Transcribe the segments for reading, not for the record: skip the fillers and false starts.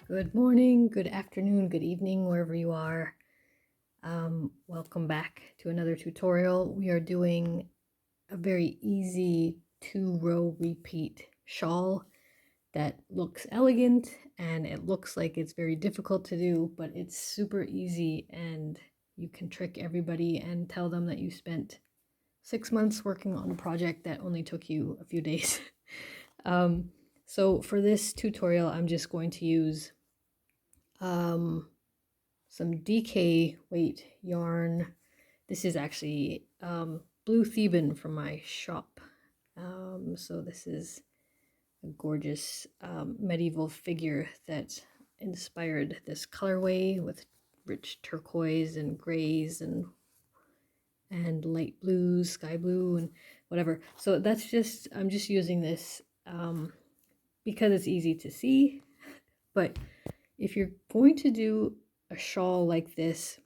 Good morning, good afternoon, good evening, wherever you are. Welcome back to another tutorial. We are doing a very easy 2-row repeat shawl that looks elegant and it looks like it's very difficult to do, but it's super easy and you can trick everybody and tell them that you spent 6 months working on a project that only took you a few days. So for this tutorial, I'm just going to use some DK weight yarn. This is actually Blue Theban from my shop. So this is a gorgeous medieval figure that inspired this colorway with rich turquoise and grays and light blues, sky blue, and whatever. So that's just, I'm just using this because it's easy to see. But if you're going to do a shawl like this,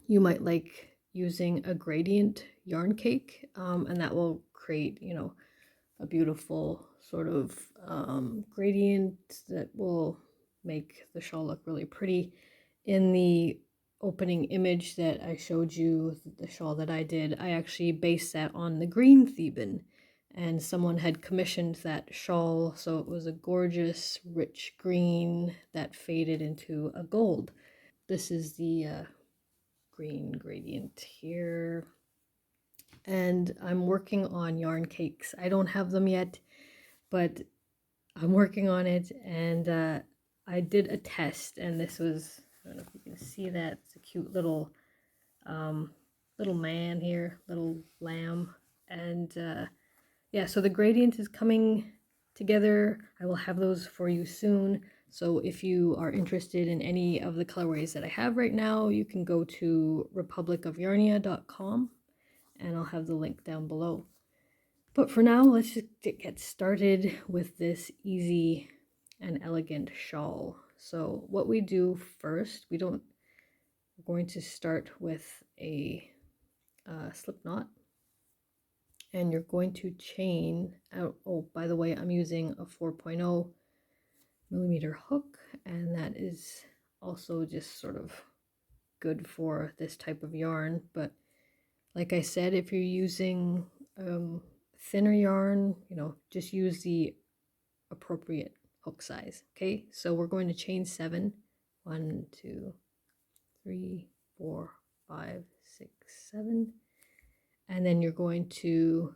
you might like using a gradient yarn cake, and that will create, you know, a beautiful sort of gradient that will make the shawl look really pretty. In the opening image that I showed you, the shawl that I did, I actually based that on the green Theban, and someone had commissioned that shawl, so it was a gorgeous rich green that faded into a gold. This is the green gradient here, and I'm working on yarn cakes. I don't have them yet, but I'm working on it, and I did a test, and this was, I don't know if you can see that, it's a cute little little man here, little lamb, and yeah, so the gradient is coming together. I will have those for you soon. So if you are interested in any of the colorways that I have right now, you can go to republicofyarnia.com and I'll have the link down below. But for now, let's just get started with this easy and elegant shawl. So what we do first, we're going to start with a slip knot, and you're going to chain out. Oh, by the way, I'm using a 4.0 millimeter hook, and that is also just sort of good for this type of yarn. But like I said, if you're using thinner yarn, you know, just use the appropriate hook size. Okay, so we're going to chain 7. 1, 2, 3, 4, 5, 6, 7, and then you're going to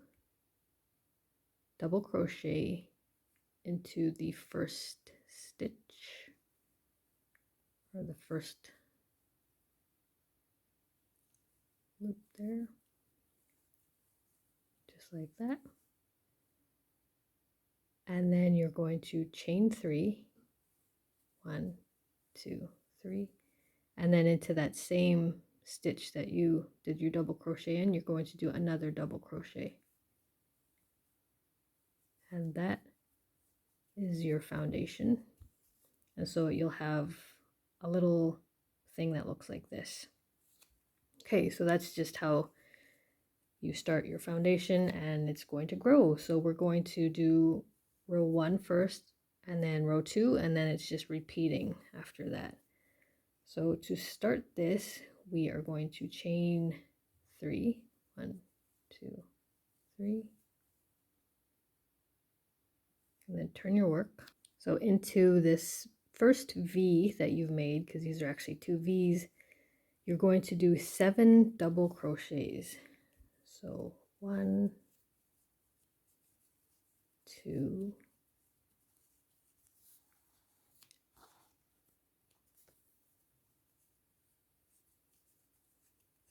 double crochet into the first stitch, or the first loop there, just like that. And then you're going to chain 3, 1, 2, 3, and then into that same stitch that you did your double crochet in, you're going to do another double crochet, and that is your foundation. And so you'll have a little thing that looks like this. Okay, so that's just how you start your foundation, and it's going to grow. So we're going to do row 1 first, and then row 2, and then it's just repeating after that. So to start this, we are going to chain 3, 1, 2, 3, and then turn your work. So into this first V that you've made, because these are actually 2 V's, you're going to do 7 double crochets. So 1, 2,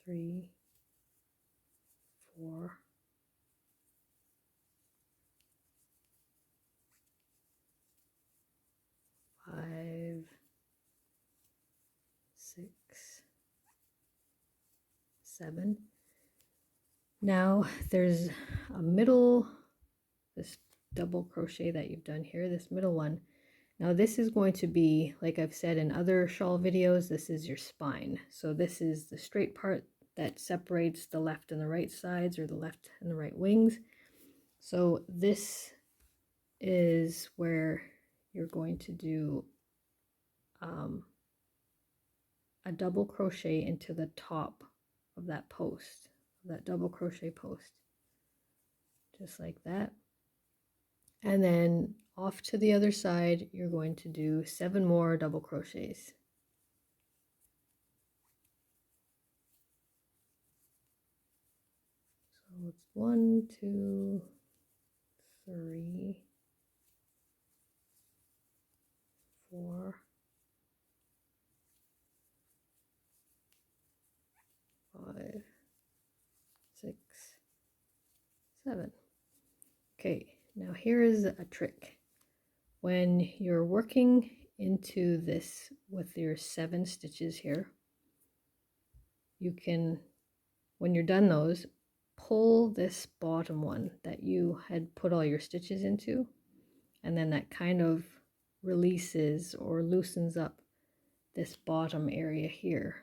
3, 4, 5, 6, 7. Now there's a middle, this double crochet that you've done here, this middle one. Now this is going to be, like I've said in other shawl videos, this is your spine. So this is the straight part that separates the left and the right sides, or the left and the right wings. So this is where you're going to do a double crochet into the top of that post, that double crochet post, just like that. And then off to the other side, you're going to do 7 more double crochets. So it's 1, 2, 3, 4, 5, 6, 7. Okay, now here is a trick. When you're working into this with your 7 stitches here, you can, when you're done those, pull this bottom one that you had put all your stitches into, and then that kind of releases or loosens up this bottom area here,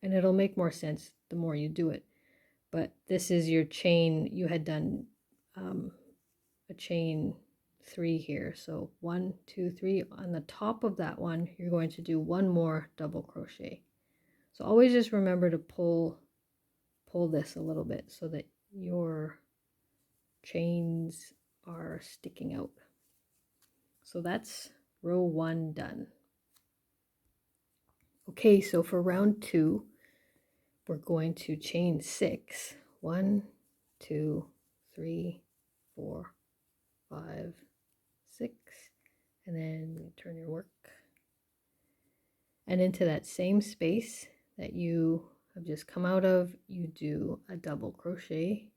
and it'll make more sense the more you do it. But this is your chain. You had done a chain 3 here, so 1, 2, 3. On the top of that one, you're going to do 1 more double crochet. So always just remember to pull this a little bit so that your chains are sticking out. So that's row 1 done. Okay, so for round 2, we're going to chain 6. 1, 2, 3, 4, 5, 6, and then you turn your work. And into that same space that you have just come out of, you do a double crochet,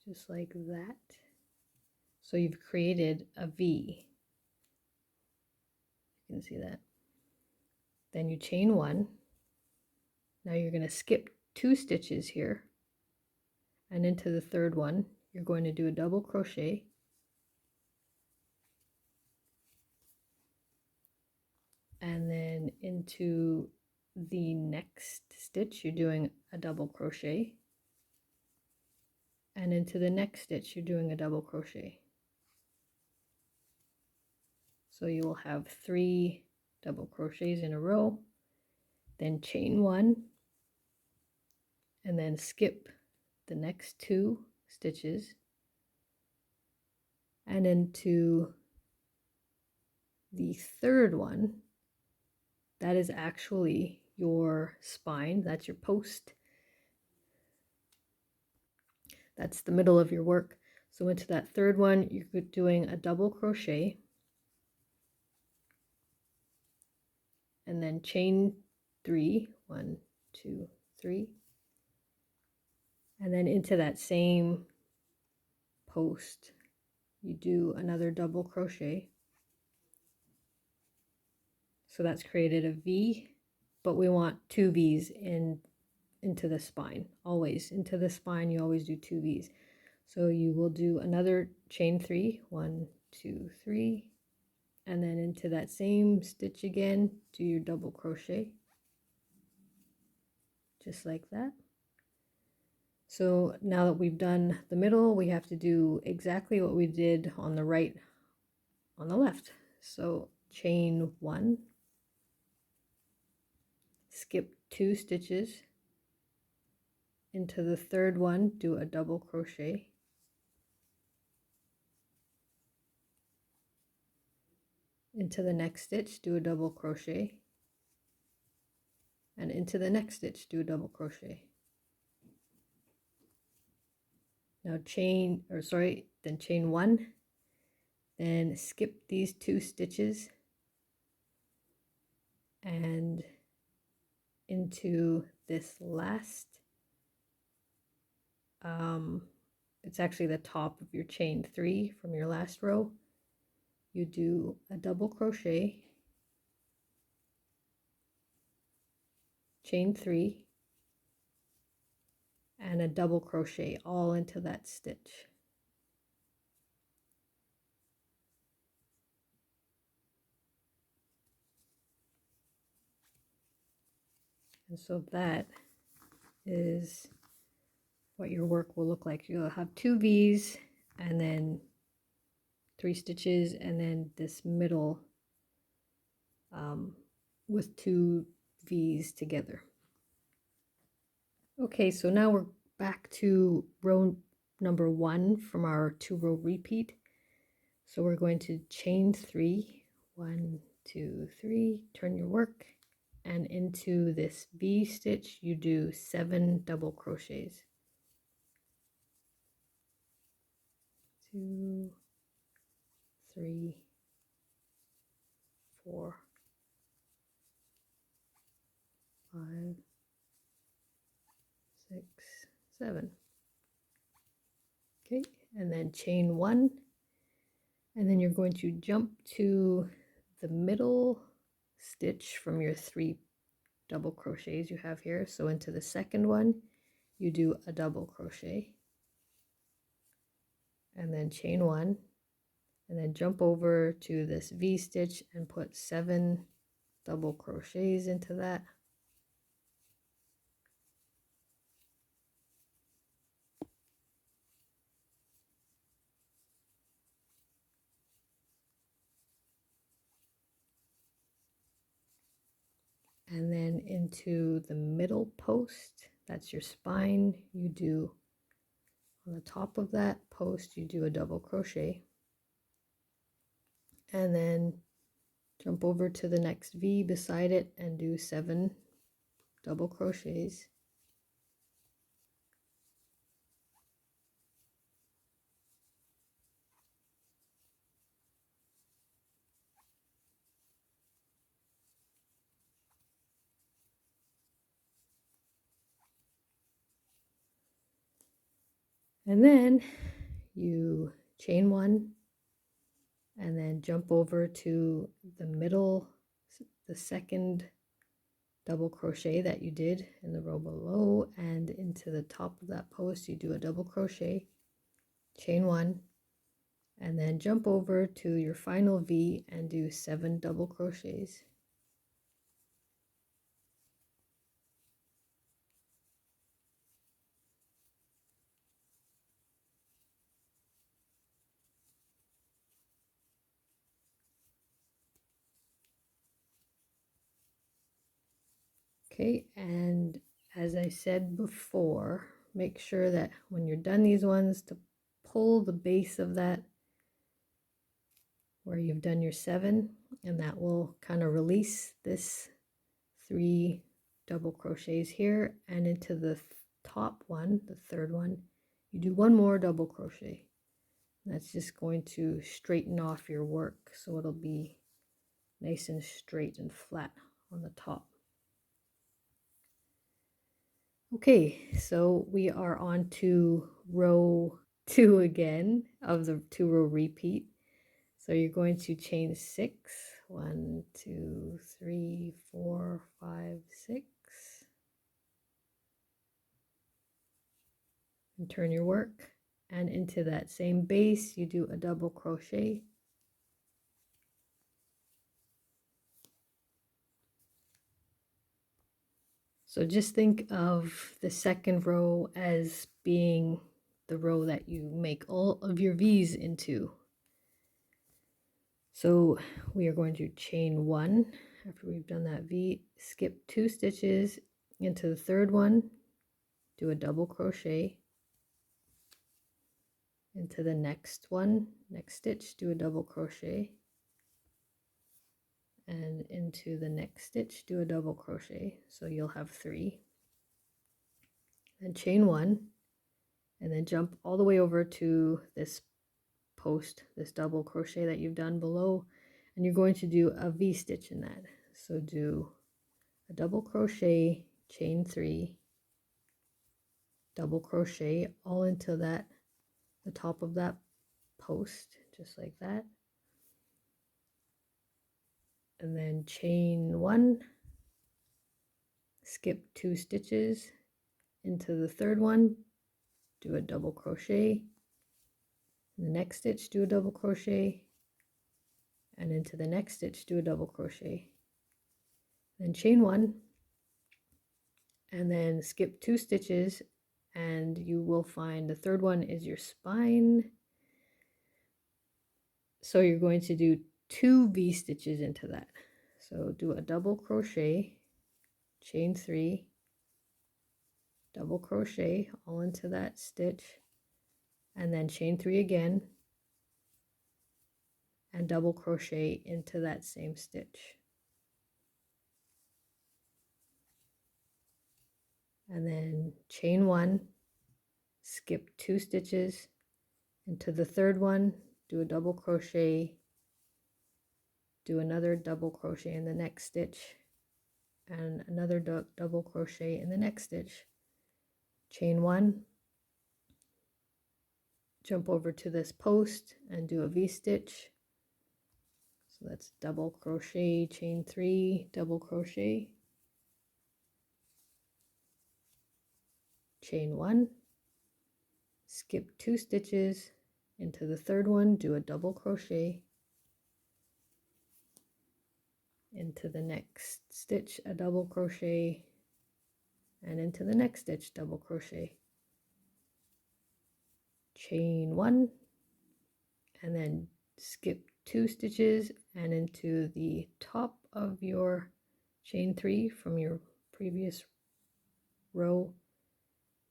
just like that. So you've created a V. You can see that. Then you chain 1. Now you're going to skip 2 stitches here, and into the third one, you're going to do a double crochet. And then into the next stitch, you're doing a double crochet. And into the next stitch, you're doing a double crochet. So you will have 3 double crochets in a row, then chain 1, and then skip the next 2 stitches, and into the third one, that is actually your spine, that's your post. That's the middle of your work. So into that third one, you're doing a double crochet, and then chain 3, 1, 2, 3, and then into that same post, you do another double crochet. So that's created a V, but we want 2 V's into the spine. Always into the spine, you always do 2 V's. So you will do another chain 3, 1, 2, 3, and then into that same stitch again, do your double crochet, just like that. So now that we've done the middle, we have to do exactly what we did on the right, on the left. So chain 1, skip 2 stitches, into the third one, do a double crochet, into the next stitch, do a double crochet, and into the next stitch, do a double crochet. Now chain 1, then skip these 2 stitches and into this last, it's actually the top of your chain 3 from your last row. You do a double crochet, chain 3, and a double crochet all into that stitch. And so that is what your work will look like. You'll have 2 V's and then 3 stitches, and then this middle with 2 V's together. Okay, so now we're back to row number 1 from our 2 row repeat. So we're going to chain 3, 1, 2, 3, turn your work, and into this V stitch you do 7 double crochets. 2, 3, 4, 5, 6, 7. Okay, and then chain 1, and then you're going to jump to the middle stitch from your 3 double crochets you have here. So into the second one you do a double crochet, and then chain 1, and then jump over to this V stitch and put 7 double crochets into that. And then into the middle post, that's your spine, you do on the top of that post you do a double crochet, and then jump over to the next V beside it and do 7 double crochets. And then you chain 1 and then jump over to the middle, the second double crochet that you did in the row below, and into the top of that post you do a double crochet, chain 1, and then jump over to your final V and do 7 double crochets. Okay, and as I said before, make sure that when you're done these ones to pull the base of that where you've done your 7, and that will kind of release this 3 double crochets here, and into the top one, the third one, you do 1 more double crochet. That's just going to straighten off your work so it'll be nice and straight and flat on the top. Okay, so we are on to row 2 again of the 2 row repeat. So you're going to chain 6, 1, 2, 3, 4, 5, 6, and turn your work, and into that same base you do a double crochet. So just think of the second row as being the row that you make all of your V's into. So we are going to chain 1 after we've done that V, skip 2 stitches into the third one, do a double crochet, into the next one, next stitch, do a double crochet, and into the next stitch do a double crochet. So you'll have 3, then chain 1, and then jump all the way over to this post, this double crochet that you've done below, and you're going to do a V stitch in that. So do a double crochet, chain 3, double crochet all into that, the top of that post, just like that, and then chain 1, skip 2 stitches into the third one, do a double crochet, in the next stitch do a double crochet, and into the next stitch do a double crochet, then chain 1, and then skip 2 stitches, and you will find the third one is your spine, So you're going to do 2 V-stitches into that. So do a double crochet, chain 3, double crochet all into that stitch, and then chain 3 again, and double crochet into that same stitch. And then chain 1, skip 2 stitches into the third one, do a double crochet, do another double crochet in the next stitch, and another double crochet in the next stitch. Chain 1, jump over to this post and do a V-stitch. So that's double crochet, chain 3, double crochet, chain 1, skip 2 stitches into the third one, do a double crochet, into the next stitch a double crochet, and into the next stitch double crochet, chain 1, and then skip 2 stitches and into the top of your chain 3 from your previous row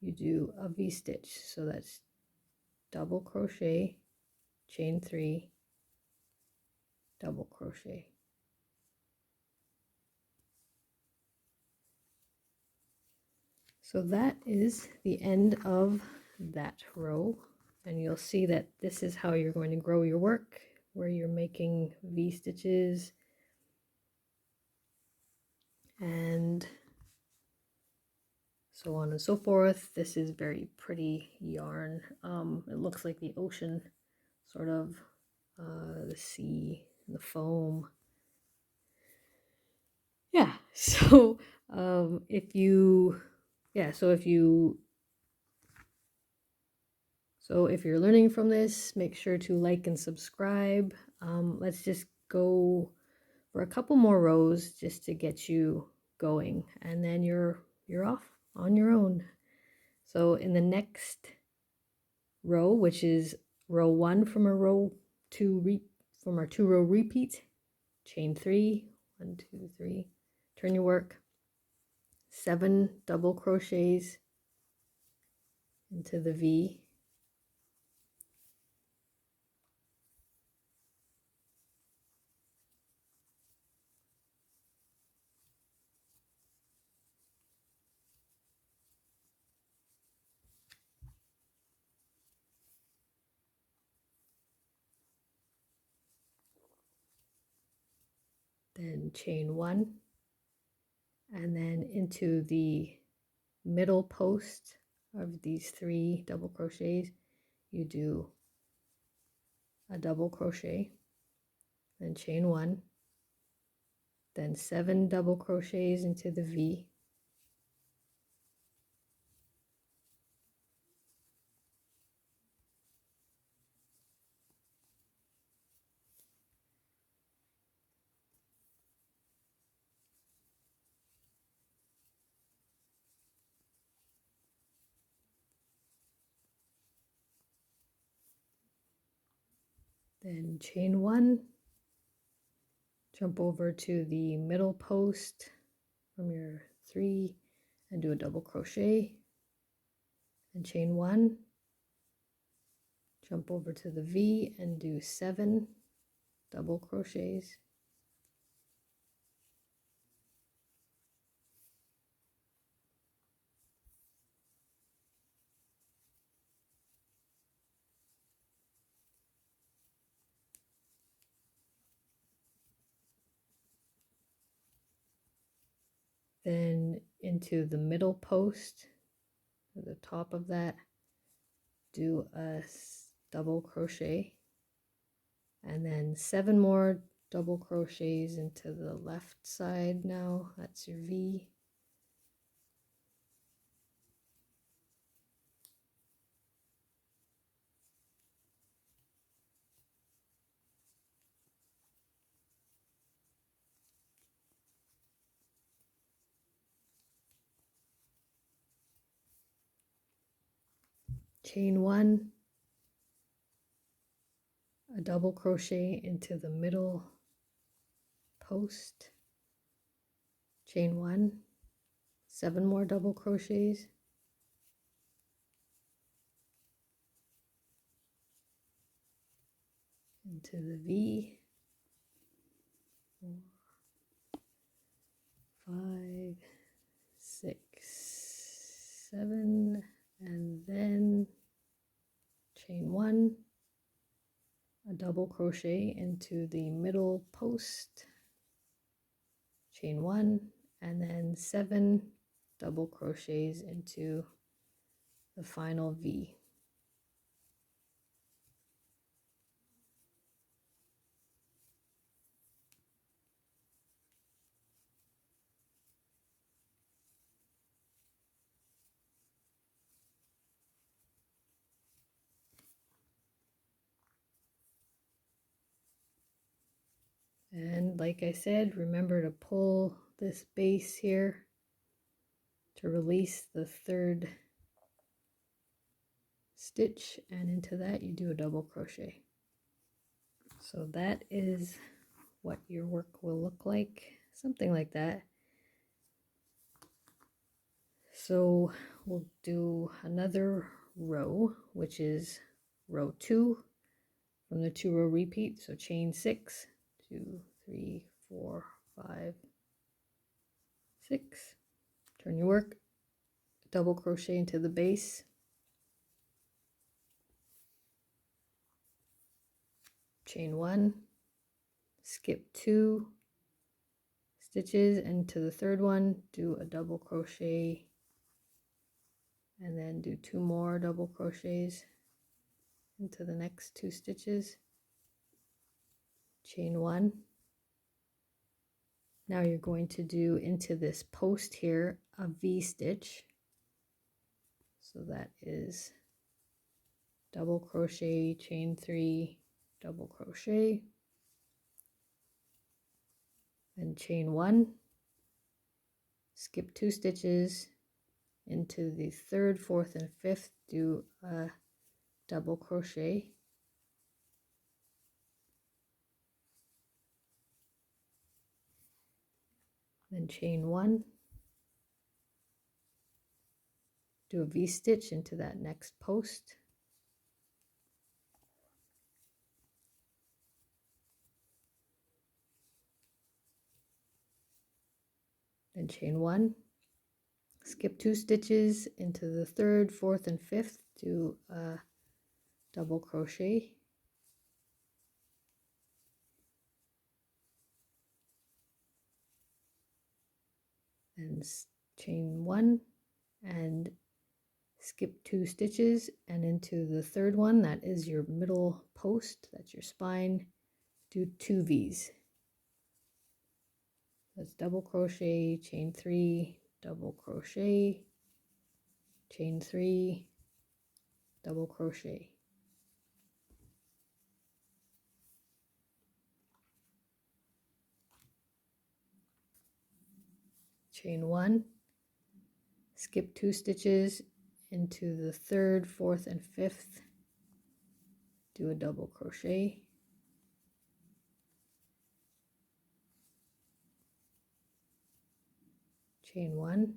you do a V-stitch. So that's double crochet, chain 3, double crochet. So that is the end of that row, and you'll see that this is how you're going to grow your work, where you're making V-stitches and so on and so forth. This is very pretty yarn. It looks like the ocean, sort of, the sea, the foam. Yeah, so if you, so if you're learning from this, make sure to like and subscribe. Let's just go for a couple more rows just to get you going, and then you're off on your own. So in the next row, which is row 1 from a row 2 from our 2 row repeat, chain 3, 1 2 3, turn your work, 7 double crochets into the V, then chain 1, and then into the middle post of these 3 double crochets you do a double crochet, then chain 1, then 7 double crochets into the V, then chain 1, jump over to the middle post from your 3 and do a double crochet, and chain 1, jump over to the V and do 7 double crochets, then into the middle post at the top of that do a double crochet, and then 7 more double crochets into the left side. Now that's your V, chain 1, a double crochet into the middle post, chain 1, 7 more double crochets, into the V, 4, 5, 6, 7, and then chain 1, a double crochet into the middle post, chain 1, and then 7 double crochets into the final V. And like I said, remember to pull this base here to release the 3rd stitch, and into that you do a double crochet. So that is what your work will look like, something like that. So we'll do another row, which is row 2 from the 2 row repeat. So chain 6, 2, 3, 4, 5, 6. Turn your work, double crochet into the base, chain 1, skip 2 stitches into the 3rd one, do a double crochet, and then do 2 more double crochets into the next 2 stitches, chain 1. Now you're going to do into this post here a V stitch. So that is double crochet, chain 3, double crochet, then chain 1, skip 2 stitches into the 3rd, 4th, and 5th, do a double crochet, then chain 1, do a V stitch into that next post, then chain 1, skip 2 stitches into the 3rd, 4th, and 5th, do a double crochet, then chain 1 and skip 2 stitches, and into the 3rd one, that is your middle post, that's your spine, do 2 V's. That's double crochet, chain 3, double crochet, chain 3, double crochet. Chain 1, skip 2 stitches into the 3rd, 4th, and 5th, do a double crochet, chain 1,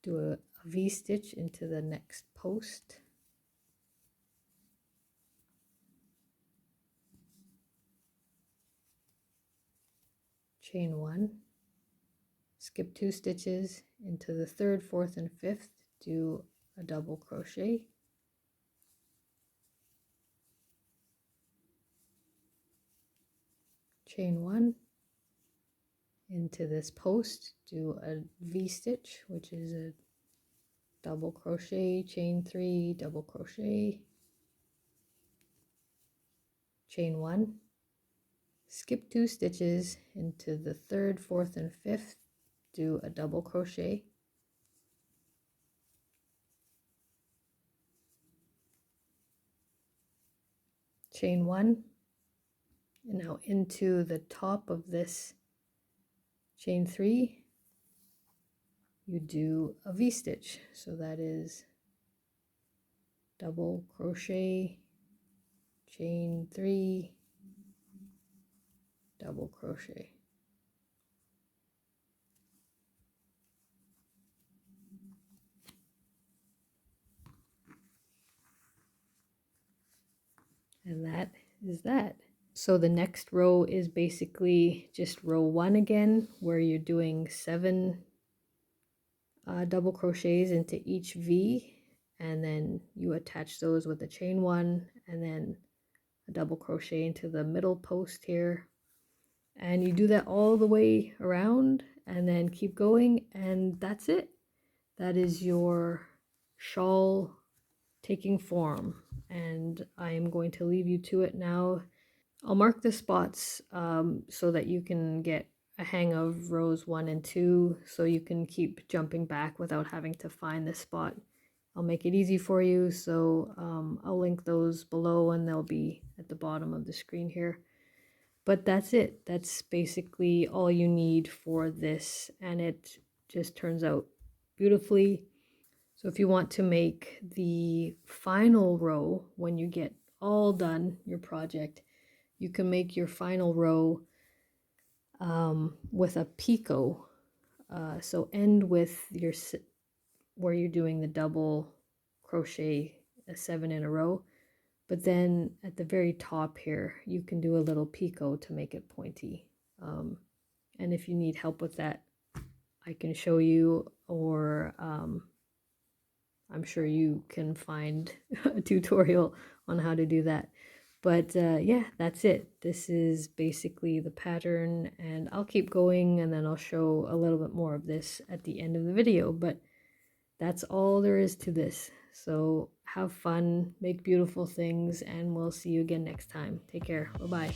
do a V stitch into the next post, chain 1, skip 2 stitches into the 3rd, 4th, and 5th, do a double crochet, chain 1, into this post, do a V stitch, which is a double crochet, chain 3, double crochet, chain 1, skip 2 stitches into the 3rd, 4th, and 5th, do a double crochet, chain 1, and now into the top of this chain 3 you do a V stitch, so that is double crochet, chain 3, double crochet. And that is that. So the next row is basically just row 1 again, where you're doing 7 double crochets into each V, and then you attach those with a chain 1 and then a double crochet into the middle post here, and you do that all the way around and then keep going, and that's it. That is your shawl taking form, and I am going to leave you to it now. I'll mark the spots so that you can get a hang of rows 1 and 2, so you can keep jumping back without having to find the spot. I'll make it easy for you, so I'll link those below and they'll be at the bottom of the screen here. But that's it. That's basically all you need for this, and it just turns out beautifully. So if you want to make the final row when you get all done your project, you can make your final row with a picot. So end with your where you're doing the double crochet, a 7 in a row, but then at the very top here you can do a little picot to make it pointy. And if you need help with that, I can show you, or I'm sure you can find a tutorial on how to do that. But yeah, that's it. This is basically the pattern, and I'll keep going and then I'll show a little bit more of this at the end of the video, but that's all there is to this. So have fun, make beautiful things, and we'll see you again next time. Take care. Bye-bye.